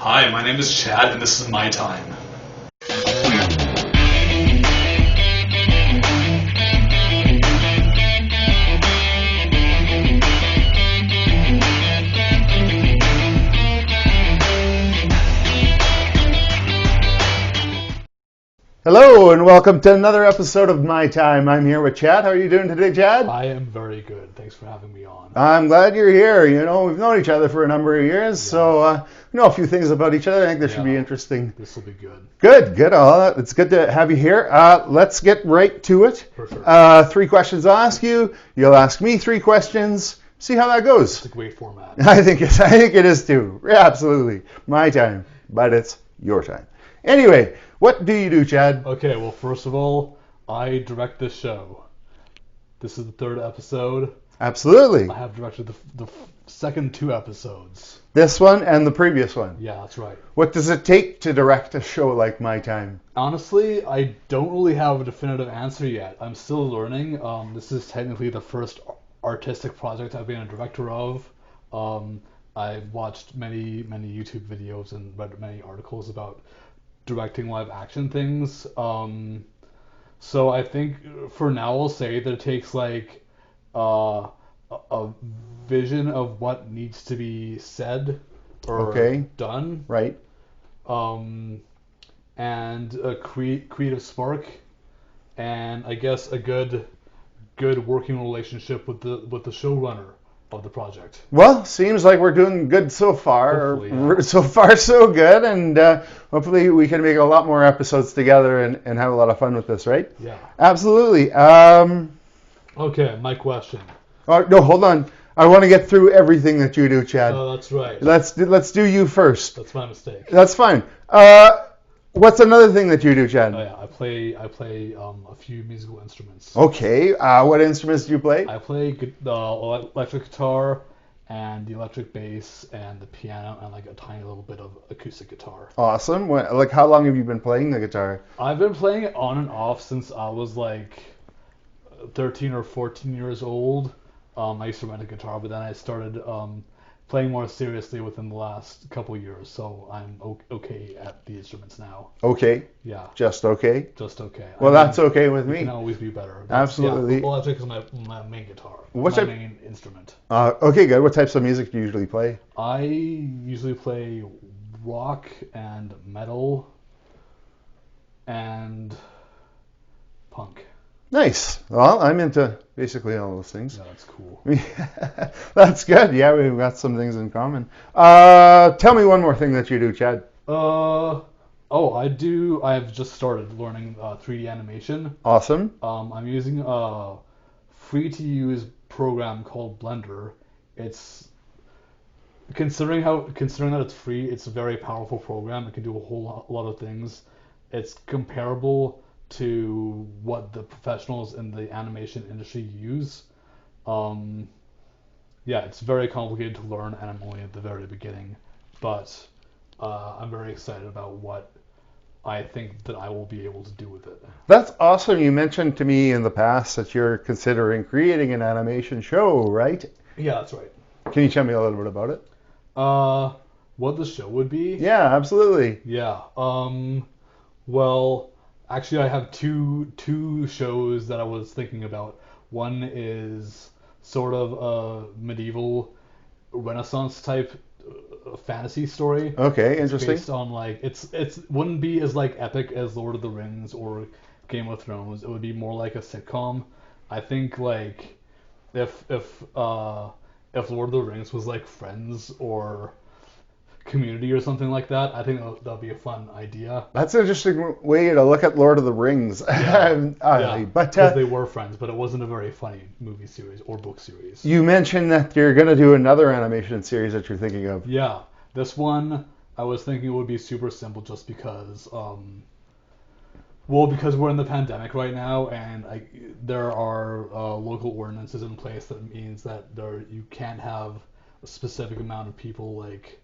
Hi, my name is Chad, and this is my time. Hello and welcome to another episode of My Time. I'm here with Chad. How are you doing today, Chad? I am very good. Thanks for having me on. I'm glad you're here. You know, we've known each other for a number of years, so we know a few things about each other. I think this should be interesting. This will be good. Good. It's good to have you here. Let's get right to it. For sure. 3 questions I'll ask you. You'll ask me 3 questions. See how that goes. It's a great format. I think it is too. Yeah, absolutely. My time, but it's your time. Anyway, what do you do, Chad? Okay, well, first of all, I direct this show. This is the 3rd episode. Absolutely. I have directed the second 2 episodes. This one and the previous one. Yeah, that's right. What does it take to direct a show like My Time? Honestly, I don't really have a definitive answer yet. I'm still learning. This is technically the first artistic project I've been a director of. I've watched many YouTube videos and read many articles about directing live action things. So I think for now I'll say that it takes like a vision of what needs to be said or done. Right. And a creative spark, and I guess a good working relationship with the showrunner of the project. Well, seems like we're doing good so far. Hopefully, yeah. So far, so good, and hopefully we can make a lot more episodes together and have a lot of fun with this, right? Yeah. Absolutely. Okay, my question. No, hold on. I want to get through everything that you do, Chad. Oh, that's right. Let's do you first. That's my mistake. That's fine. What's another thing that you do, Chad? Oh yeah, I play a few musical instruments. Okay. What instruments do you play? I play the electric guitar and the electric bass and the piano and like a tiny little bit of acoustic guitar. Awesome. Like, how long have you been playing the guitar? I've been playing it on and off since I was like 13 or 14 years old. I used to rent a guitar, but then I started playing more seriously within the last couple years, so I'm okay at the instruments now. Okay. Yeah. Just okay? Just okay. Well, that's okay with me. It can always be better. Absolutely. Yeah, electric is my main guitar. What's my your main instrument. Okay, good. What types of music do you usually play? I usually play rock and metal and punk. Nice. Well, I'm into basically all those things. Yeah, that's cool. That's good. Yeah, we've got some things in common. Tell me one more thing that you do, Chad. I do. I've just started learning 3D animation. Awesome. I'm using a free-to-use program called Blender. It's considering that it's free, it's a very powerful program. It can do a whole lot of things. It's comparable to what the professionals in the animation industry use. It's very complicated to learn, and I'm only at the very beginning, but I'm very excited about what I think that I will be able to do with it. That's awesome. You mentioned to me in the past that you're considering creating an animation show, right? Yeah, that's right. Can you tell me a little bit about it? What the show would be? Yeah, absolutely. Yeah. Well, actually, I have two shows that I was thinking about. One is sort of a medieval Renaissance type fantasy story. Okay, interesting. It's based on like it's wouldn't be as like epic as Lord of the Rings or Game of Thrones. It would be more like a sitcom. I think like if Lord of the Rings was like Friends or Community or something like that, I think that'd be a fun idea. That's an interesting way to look at Lord of the Rings. Yeah, but because they were friends, but it wasn't a very funny movie series or book series. You mentioned that you're going to do another animation series that you're thinking of. Yeah, this one I was thinking it would be super simple just because, because we're in the pandemic right now, and there are local ordinances in place that means that you can't have a specific amount of people like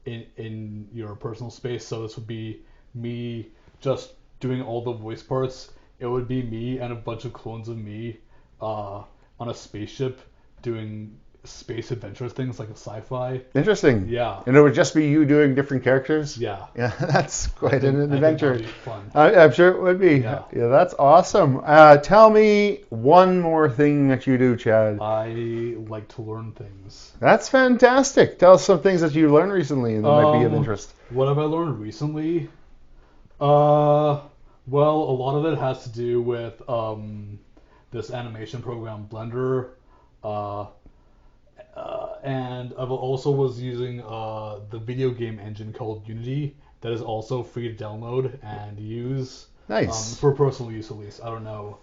in your personal space. So this would be me just doing all the voice parts. It would be me and a bunch of clones of me on a spaceship doing space adventure things, like a sci-fi. Interesting. Yeah, And it would just be you doing different characters? yeah. Yeah, that's quite an I think that'd adventure. be fun. I'm sure it would be. Yeah. Yeah, that's awesome. Tell me one more thing that you do, Chad. I like to learn things. That's fantastic. Tell us some things that you learned recently and that might be of interest. What have I learned recently? Uh, well, a lot of it has to do with this animation program Blender, uh, and I also was using the video game engine called Unity that is also free to download and use. Nice. For personal use at least. I don't know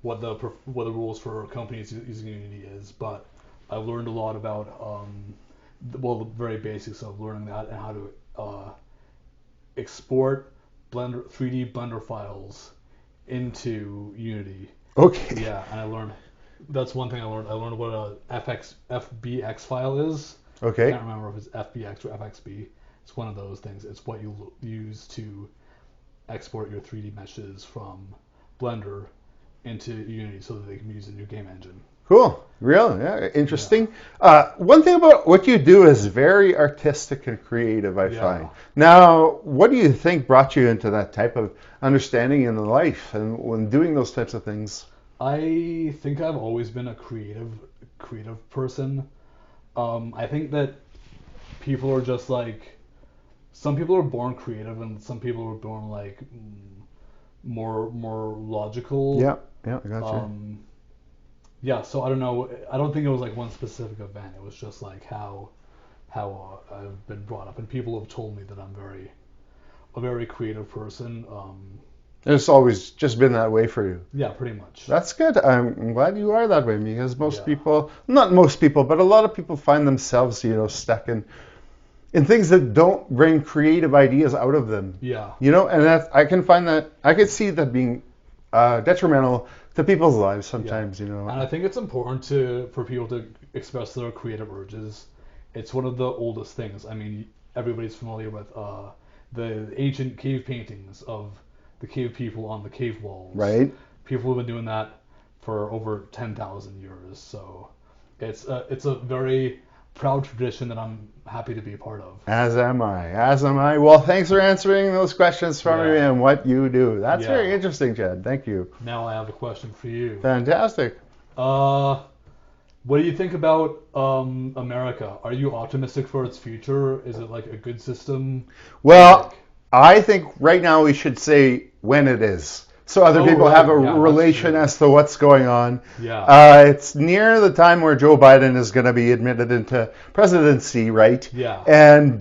what the rules for companies using Unity is, but I learned a lot about the very basics of learning that and how to export Blender 3D Blender files into Unity. Okay. Yeah, and I learned that's one thing I learned. I learned what a FBX file is. I Okay. can't remember if it's FBX or FXB. It's one of those things. It's what you use to export your 3D meshes from Blender into Unity so that they can be used in your game engine. Cool. Really? Yeah. Interesting. One thing about what you do is very artistic and creative, I Yeah. find. Now, what do you think brought you into that type of understanding in life and when doing those types of things? I think I've always been a creative person. I think that people are just like some people are born creative and some people are born like more logical. Yeah. Yeah. I got you. Yeah, so I don't know. I don't think it was like one specific event. It was just like how I've been brought up, and people have told me that I'm a very creative person. It's always just been that way for you. Yeah, pretty much. That's good. I'm glad you are that way because most Yeah. people, not most people, but a lot of people find themselves, stuck in things that don't bring creative ideas out of them. Yeah, And I can see that being detrimental to people's lives sometimes. and I think it's important for people to express their creative urges. It's one of the oldest things. I mean, everybody's familiar with the ancient cave paintings of the cave people on the cave walls. Right? People have been doing that for over 10,000 years. So it's a very proud tradition that I'm happy to be a part of. As am I. As am I. Well, thanks for answering those questions for me Yeah. and what you do. That's Yeah. very interesting, Chad. Thank you. Now I have a question for you. Fantastic. What do you think about America? Are you optimistic for its future? Is it like a good system? Well, I think right now we should say when it is. So other people right. have a Yeah, that's relation true. as to what's going on. Yeah. It's near the time where Joe Biden is going to be admitted into presidency, right? Yeah. And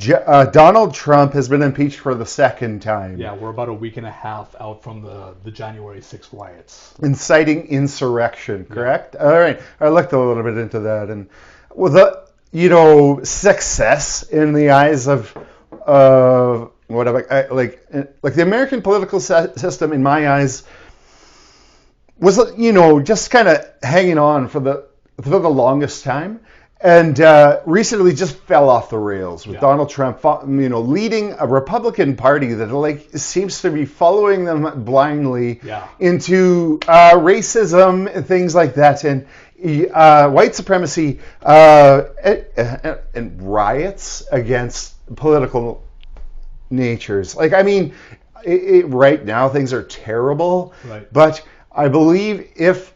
Donald Trump has been impeached for the second time. Yeah, we're about a week and a half out from the January 6th riots. Inciting insurrection, correct? All right. I looked a little bit into that. And with the, success in the eyes of like the American political system, in my eyes, was just kind of hanging on for the longest time, and recently just fell off the rails with Donald Trump, leading a Republican Party that seems to be following them blindly into racism and things like that, and white supremacy and riots against political natures. Right now things are terrible. Right. But I believe if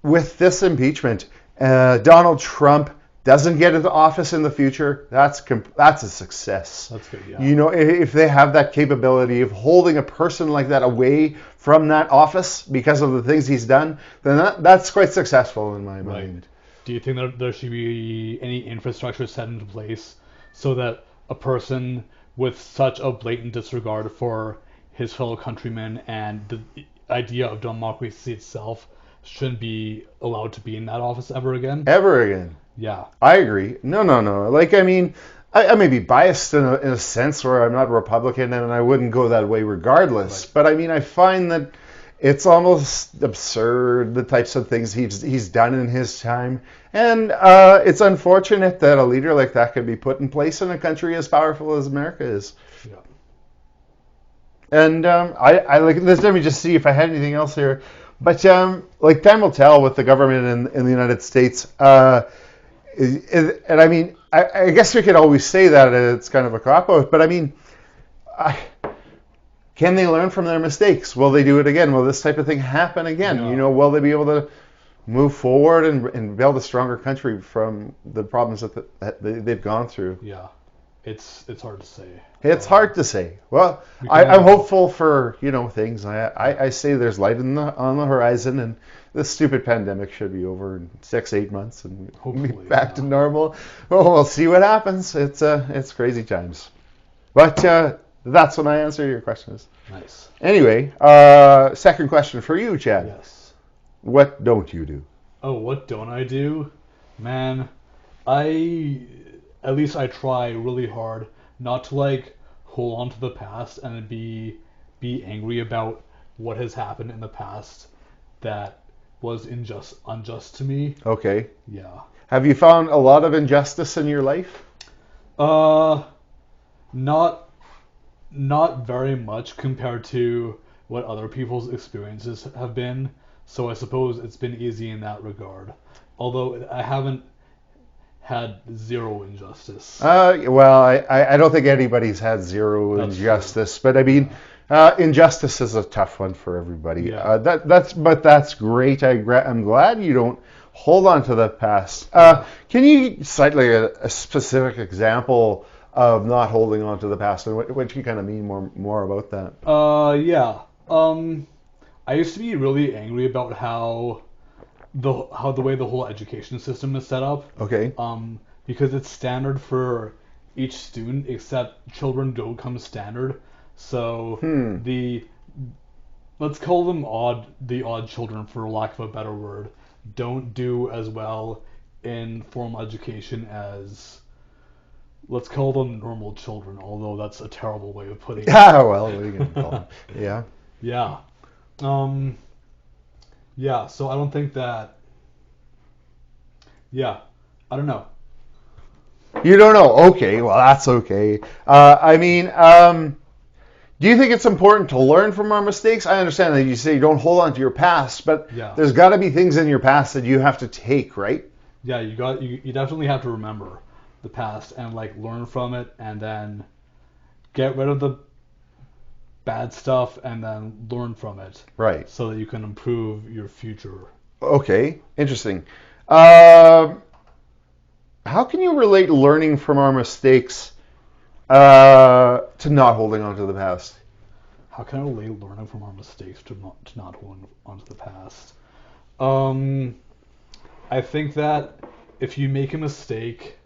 with this impeachment, Donald Trump doesn't get into office in the future, that's a success. That's good. Yeah. If they have that capability of holding a person like that away from that office because of the things he's done, then that's quite successful in my mind. Do you think that there should be any infrastructure set into place so that a person with such a blatant disregard for his fellow countrymen and the idea of democracy itself shouldn't be allowed to be in that office ever again? Ever again. Yeah. I agree. No. I may be biased in a sense where I'm not Republican and I wouldn't go that way regardless. Right. But I find that it's almost absurd, the types of things he's done in his time. And it's unfortunate that a leader like that could be put in place in a country as powerful as America is. Yeah. And I like this. Let me just see if I had anything else here. But like time will tell with the government in the United States. And I mean, I guess we could always say that it's kind of a cop out, but I mean, I, can they learn from their mistakes? Will they do it again? Will this type of thing happen again? You Yeah, know, will they be able to move forward and build a stronger country from the problems that they've gone through? yeah. It's hard to say. It's hard to say. Well, We can I'm only hopeful for things. I say there's light on the horizon, and this stupid pandemic should be over in 6-8 months, and we'll be hopefully, back to yeah. normal. Well, we'll see what happens. It's crazy times. But that's when I answer your questions. Nice. Anyway, second question for you, Chad. Yes. What don't you do? Oh, what don't I do? Man, I at least I try really hard not to like hold on to the past and be angry about what has happened in the past that was unjust to me. Okay. Yeah. Have you found a lot of injustice in your life? Uh, not not very much compared to what other people's experiences have been. So I suppose it's been easy in that regard. Although I haven't had zero injustice. Well, I don't think anybody's had zero That's true. injustice, but I mean, injustice is a tough one for everybody. Yeah. That's great. I'm glad you don't hold on to the past. Yeah. Can you cite like a specific example of not holding on to the past, and what you kind of mean more about that? Yeah. I used to be really angry about how the way the whole education system is set up. Okay. Because it's standard for each student, except children don't come standard. So Hmm. the let's call them the odd children for lack of a better word, don't do as well in formal education as let's call them normal children, although that's a terrible way of putting it. Ah, well, what are you gonna call them? Yeah. Yeah. Um, yeah, so I don't think that, yeah, I don't know. You don't know. Okay, well, that's okay. I mean, do you think it's important to learn from our mistakes? I understand that you say you don't hold on to your past, but Yeah. there's got to be things in your past that you have to take, right? Yeah, you definitely have to remember the past and like learn from it and then get rid of the bad stuff and then learn from it Right. so that you can improve your future. Okay, interesting. Um, how can you relate learning from our mistakes to not holding on to the past? How can I relate learning from our mistakes to not holding onto the past? Um, I think that if you make a mistake,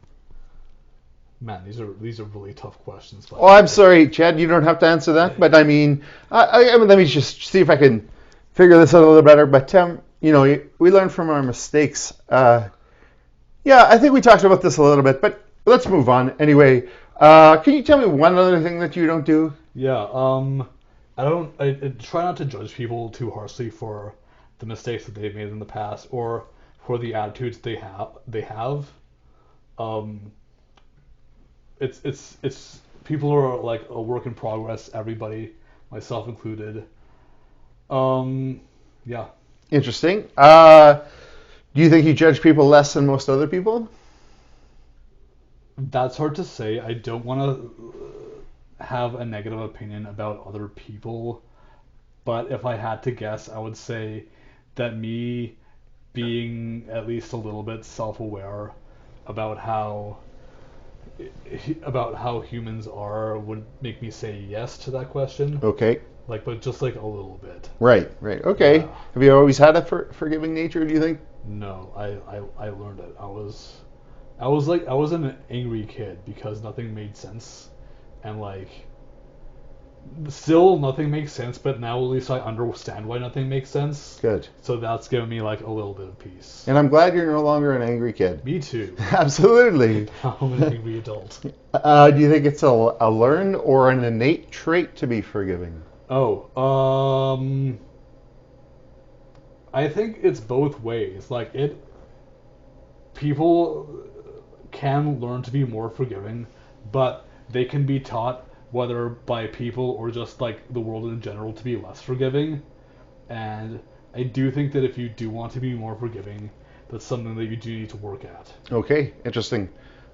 man, these are really tough questions. By Oh, the I'm way. sorry, Chad. You don't have to answer that, but I mean, I mean, let me just see if I can figure this out a little better. But we learn from our mistakes. Yeah, I think we talked about this a little bit, but let's move on. Anyway, can you tell me one other thing that you don't do? Yeah. I try not to judge people too harshly for the mistakes that they've made in the past or for the attitudes they have. Um, it's people are like a work in progress. Everybody, myself included. Um, yeah. Interesting. Do you think you judge people less than most other people? That's hard to say. I don't want to have a negative opinion about other people, but if I had to guess, I would say that me being at least a little bit self-aware about how about how humans are would make me say yes to that question. Okay. Like, but just like a little bit. Right. Right. Okay. Yeah. Have you always had a forgiving nature? Do you think? No, I learned it. I was an angry kid because nothing made sense, and like still nothing makes sense. But now at least I understand why nothing makes sense. Good. So that's given me like a little bit of peace. And I'm glad you're no longer an angry kid. Me too. Absolutely. I'm an angry adult. Do you think it's a learned or an innate trait to be forgiving? Oh, I think it's both ways. Like people can learn to be more forgiving, but they can be taught whether by people or just like the world in general to be less forgiving. And I do think that if you do want to be more forgiving, that's something that you do need to work at. Okay, interesting.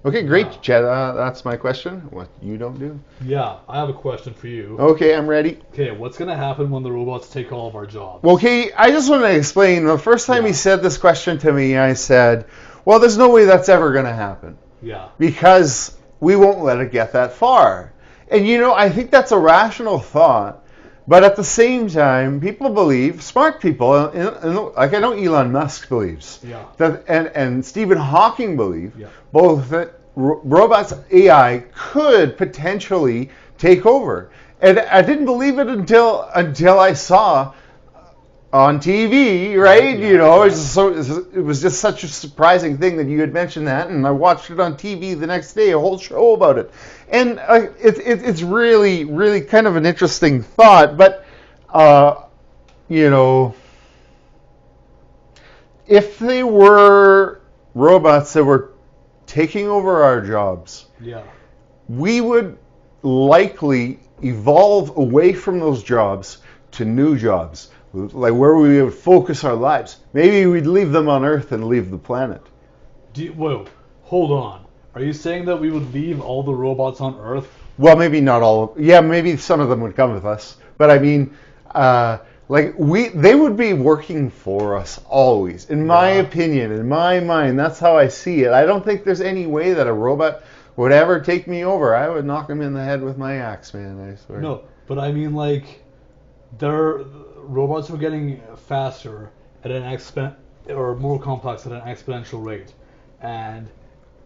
Okay, great, Yeah. Chet. That's my question. What you don't do? Yeah, I have a question for you. Okay, I'm ready. Okay, what's gonna happen when the robots take all of our jobs? Okay, I just want to explain. The first time he Yeah. said this question to me, I said, well, there's no way that's ever going to happen Yeah. because we won't let it get that far. And I think that's a rational thought. But at the same time, people believe, smart people, like I know Elon Musk believes, Yeah. that, and Stephen Hawking believe, Yeah. both that robots, AI, could potentially take over. And I didn't believe it until I saw on TV, right? Yeah. It was just such a surprising thing that you had mentioned that, and I watched it on TV the next day, a whole show about it, and it's really, really kind of an interesting thought. But you know, if they were robots that were taking over our jobs, Yeah. we would likely evolve away from those jobs to new jobs, like where we would focus our lives. Maybe we'd leave them on Earth and leave the planet. Whoa, hold on. Are you saying that we would leave all the robots on Earth? Well, maybe not all. Yeah, maybe some of them would come with us. But I mean, they would be working for us always. In my opinion, in my mind, that's how I see it. I don't think there's any way that a robot would ever take me over. I would knock him in the head with my axe, man. I swear. No, but I mean like, robots were getting faster at or more complex at an exponential rate, and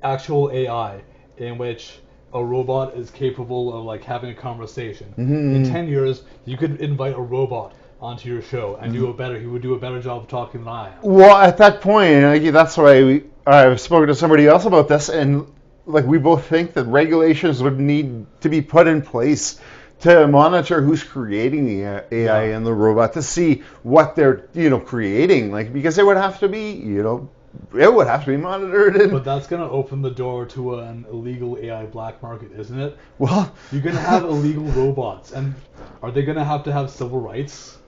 actual AI in which a robot is capable of like having a conversation. Mm-hmm. In 10 years, you could invite a robot onto your show and he would do a better job of talking than I am. Well, at that point, that's why I've spoken to somebody else about this, and like we both think that regulations would need to be put in place to monitor who's creating the AI and the robot to see what they're creating, like because it would have to be it would have to be monitored. But that's going to open the door to an illegal AI black market, isn't it? Well, you're going to have illegal robots, and are they going to have civil rights?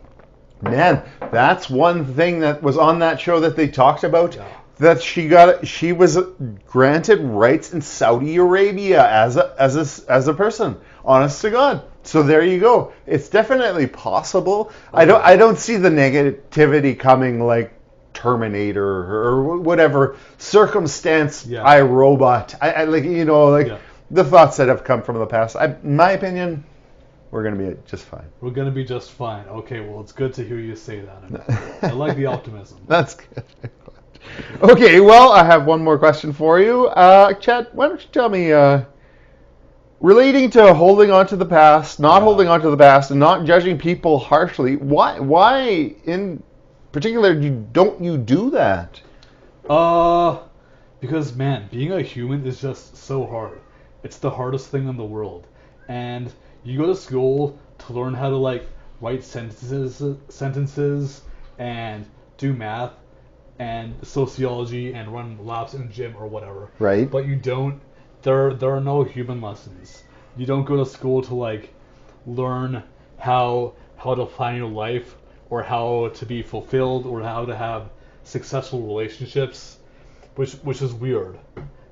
Man, that's one thing that was on that show that they talked about. Yeah. That she was granted rights in Saudi Arabia as a person, honest to God. So there you go. It's definitely possible. Okay. I don't see the negativity coming like Terminator or whatever circumstance. Yeah. iRobot. I the thoughts that have come from the past. In my opinion, we're going to be just fine. We're going to be just fine. Okay, well, it's good to hear you say that. I like the optimism. That's good. Okay, well, I have one more question for you. Chad, why don't you tell me, relating to holding on to the past, not holding on to the past, and not judging people harshly, why in particular don't you do that? Because, man, being a human is just so hard. It's the hardest thing in the world. And you go to school to learn how to, like, write sentences and do math and sociology and run laps in a gym or whatever. Right. But you don't. There are no human lessons. You don't go to school to like learn how to plan your life or how to be fulfilled or how to have successful relationships, which is weird.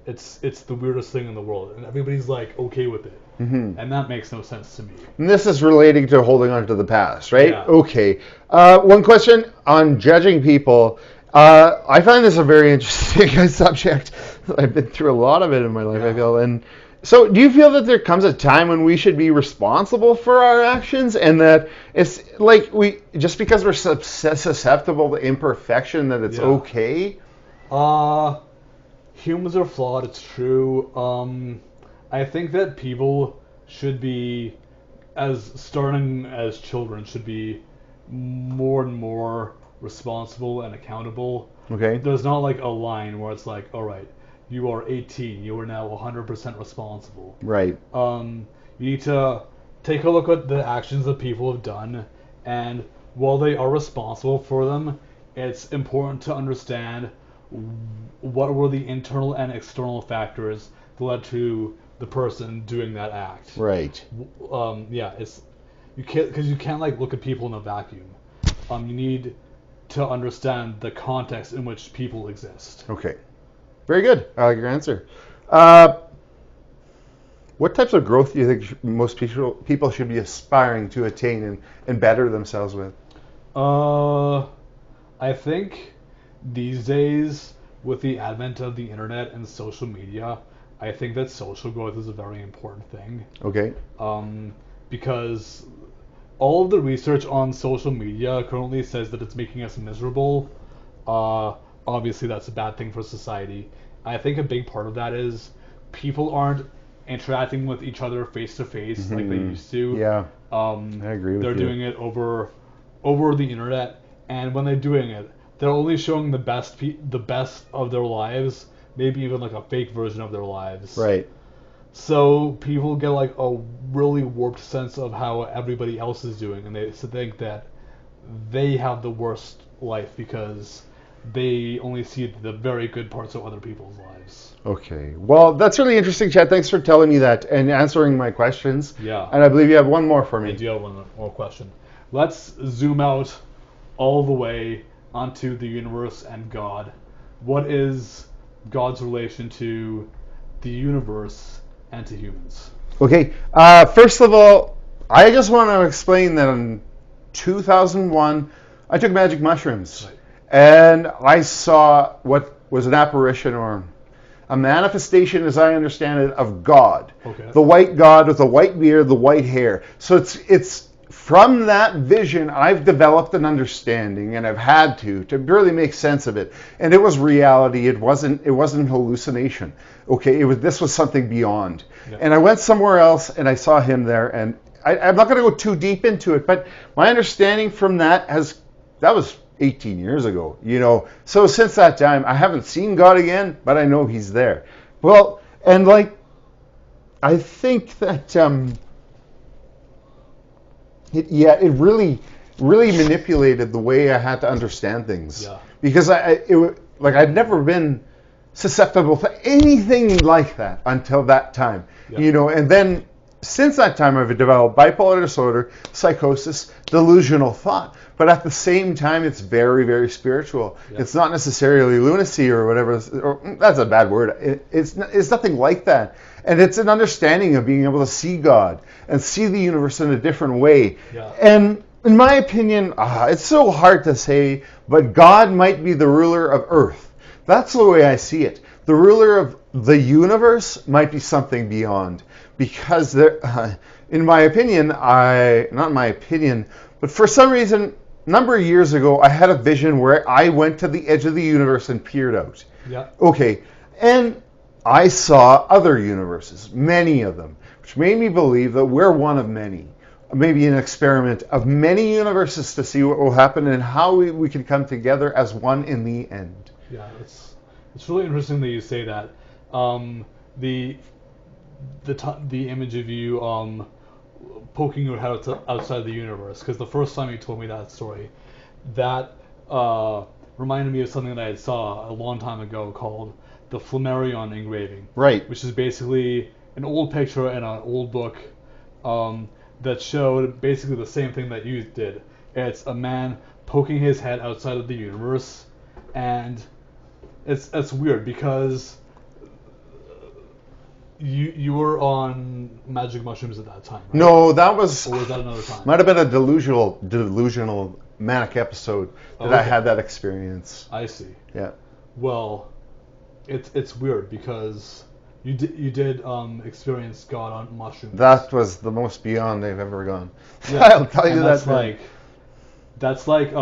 It's the weirdest thing in the world, and everybody's like okay with it. Mm-hmm. And that makes no sense to me. And this is relating to holding on to the past, right? Yeah. Okay. One question on judging people. I find this a very interesting subject. I've been through a lot of it in my life, I feel. And so do you feel that there comes a time when we should be responsible for our actions and that it's like just because we're susceptible to imperfection that it's okay? Humans are flawed, it's true. I think that people should be, starting as children, should be more and more responsible and accountable. Okay. There's not like a line where it's like, all right, you are 18, you are now 100% responsible. Right. You need to take a look at the actions that people have done, and while they are responsible for them, it's important to understand what were the internal and external factors that led to the person doing that act. Right. You can't like look at people in a vacuum. You need to understand the context in which people exist. Okay. Very good. I like your answer. What types of growth do you think most people should be aspiring to attain and better themselves with? I think these days, with the advent of the internet and social media, I think that social growth is a very important thing. Okay. Because all of the research on social media currently says that it's making us miserable. Obviously, that's a bad thing for society. I think a big part of that is people aren't interacting with each other face to face like they used to. Yeah. I agree with They're you. doing it over the internet, and when they're doing it, they're only showing the best of their lives, maybe even like a fake version of their lives. Right. So people get like a really warped sense of how everybody else is doing, and they think that they have the worst life because they only see the very good parts of other people's lives. Okay. Well, that's really interesting, Chad. Thanks for telling me that and answering my questions. Yeah. And I believe you have one more for I me. do have one more question. Let's zoom out all the way onto the universe and God. What is God's relation to the universe and to humans? Okay. First of all, I just want to explain that in 2001, I took magic mushrooms. Right. And I saw what was an apparition or a manifestation, as I understand it, of God. Okay. The white God with the white beard, the white hair. So it's from that vision I've developed an understanding, and I've had to really make sense of it. And it was reality. It wasn't hallucination. Okay, this was something beyond. Yeah. And I went somewhere else and I saw him there, and I'm not going to go too deep into it, but my understanding from that was 18 years ago, So since that time, I haven't seen God again, but I know He's there. Well, and I think that it really manipulated the way I had to understand things. Yeah. Because I'd never been susceptible to anything like that until that time, Yeah. And then since that time, I've developed bipolar disorder, psychosis, delusional thought. But at the same time, it's very, very spiritual. Yeah. It's not necessarily lunacy or whatever. Or, that's a bad word. It's nothing like that. And it's an understanding of being able to see God and see the universe in a different way. Yeah. And in my opinion, it's so hard to say, but God might be the ruler of Earth. That's the way I see it. The ruler of the universe might be something beyond. Because in my opinion, not my opinion, but for some reason, a number of years ago, I had a vision where I went to the edge of the universe and peered out. Yeah. Okay, and I saw other universes, many of them, which made me believe that we're one of many. Maybe an experiment of many universes to see what will happen and how we can come together as one in the end. Yeah, it's really interesting that you say that. The image of you poking your head outside the universe, because the first time you told me that story, that reminded me of something that I saw a long time ago called the Flammarion engraving. Right. Which is basically an old picture in an old book that showed basically the same thing that you did. It's a man poking his head outside of the universe, and it's weird because you were on magic mushrooms at that time, right? No, that was... Or was that another time? Might have been a delusional manic episode that I had that experience. I see. Yeah. Well, it's weird because you did experience God on mushrooms. That was the most beyond they've ever gone. Yeah. I'll tell you that's that. That's like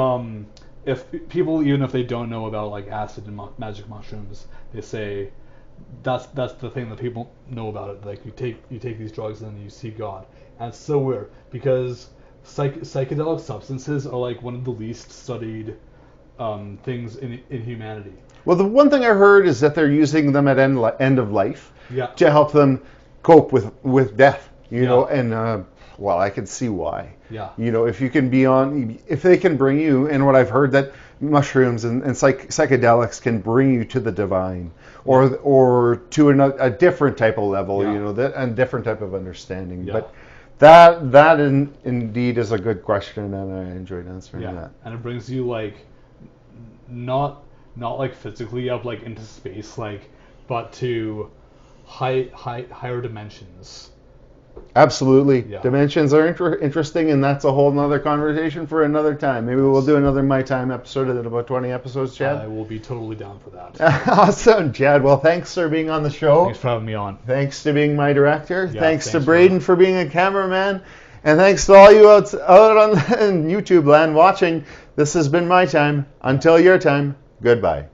if people, even if they don't know about like acid and magic mushrooms, they say that's the thing that people know about it. Like you take these drugs and then you see God, and it's so weird because psychedelic substances are like one of the least studied things in humanity. Well, the one thing I heard is that they're using them at end of life to help them cope with death. You know, and well, I can see why. Yeah. If you can if they can bring you, and what I've heard that mushrooms and psychedelics can bring you to the divine, or to a different type of level, a different type of understanding. Yeah. But indeed is a good question, and I enjoyed answering that. And it brings you like not like physically up like into space, like, but to higher dimensions. Absolutely. Yeah. Dimensions are interesting, and that's a whole nother conversation for another time. Maybe we'll do another My Time episode in about 20 episodes, Chad. I will be totally down for that. Awesome, Chad. Well, thanks for being on the show. Thanks for having me on. Thanks to being my director. Yeah, thanks to thanks, Braden for being a cameraman. And thanks to all you out on YouTube land watching. This has been My Time. Until your time, goodbye.